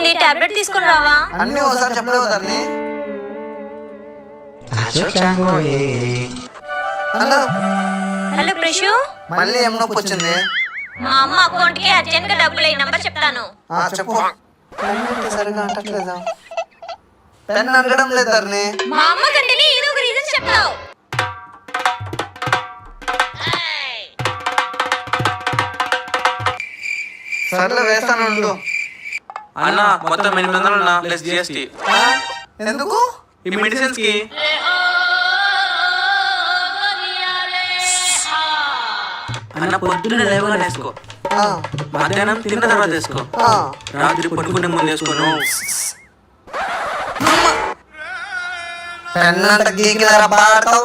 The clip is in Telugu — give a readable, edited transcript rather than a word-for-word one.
ఉంది, టాబ్లెట్ తీసుకుని రావా? అన్ని ఒకసారి చెప్పలేవు తల్లి. హలో హలో ప్రిషు, మళ్ళీ ఏం నొప్పి వచ్చింది? మా అమ్మ అకౌంట్ కి అర్జెంట్ గా డబ్బులు అయ్యి నంబర్ చెప్తాను. చెప్పు. సరిగా అంటట్లేదా? పెన్ అనడం లేదు తల్లి. మా అమ్మ కంటే ఏదో ఒక రీజన్ చెప్తావు. సర్లే వేస్తాను ఉండు. అన్న మొత్తం 800 అన్న ప్లస్ జిఎస్టీ. ఎందుకు? ఈ మెడిసిన్స్ కి. అన్న పొద్దున్న లేవగా వేసుకో, మధ్యాహ్నం తిన్న తర్వాత వేసుకో, రాత్రి పడుకునే ముందు వేసుకోను. పెన్ అంట గీకినారా పాడతావు.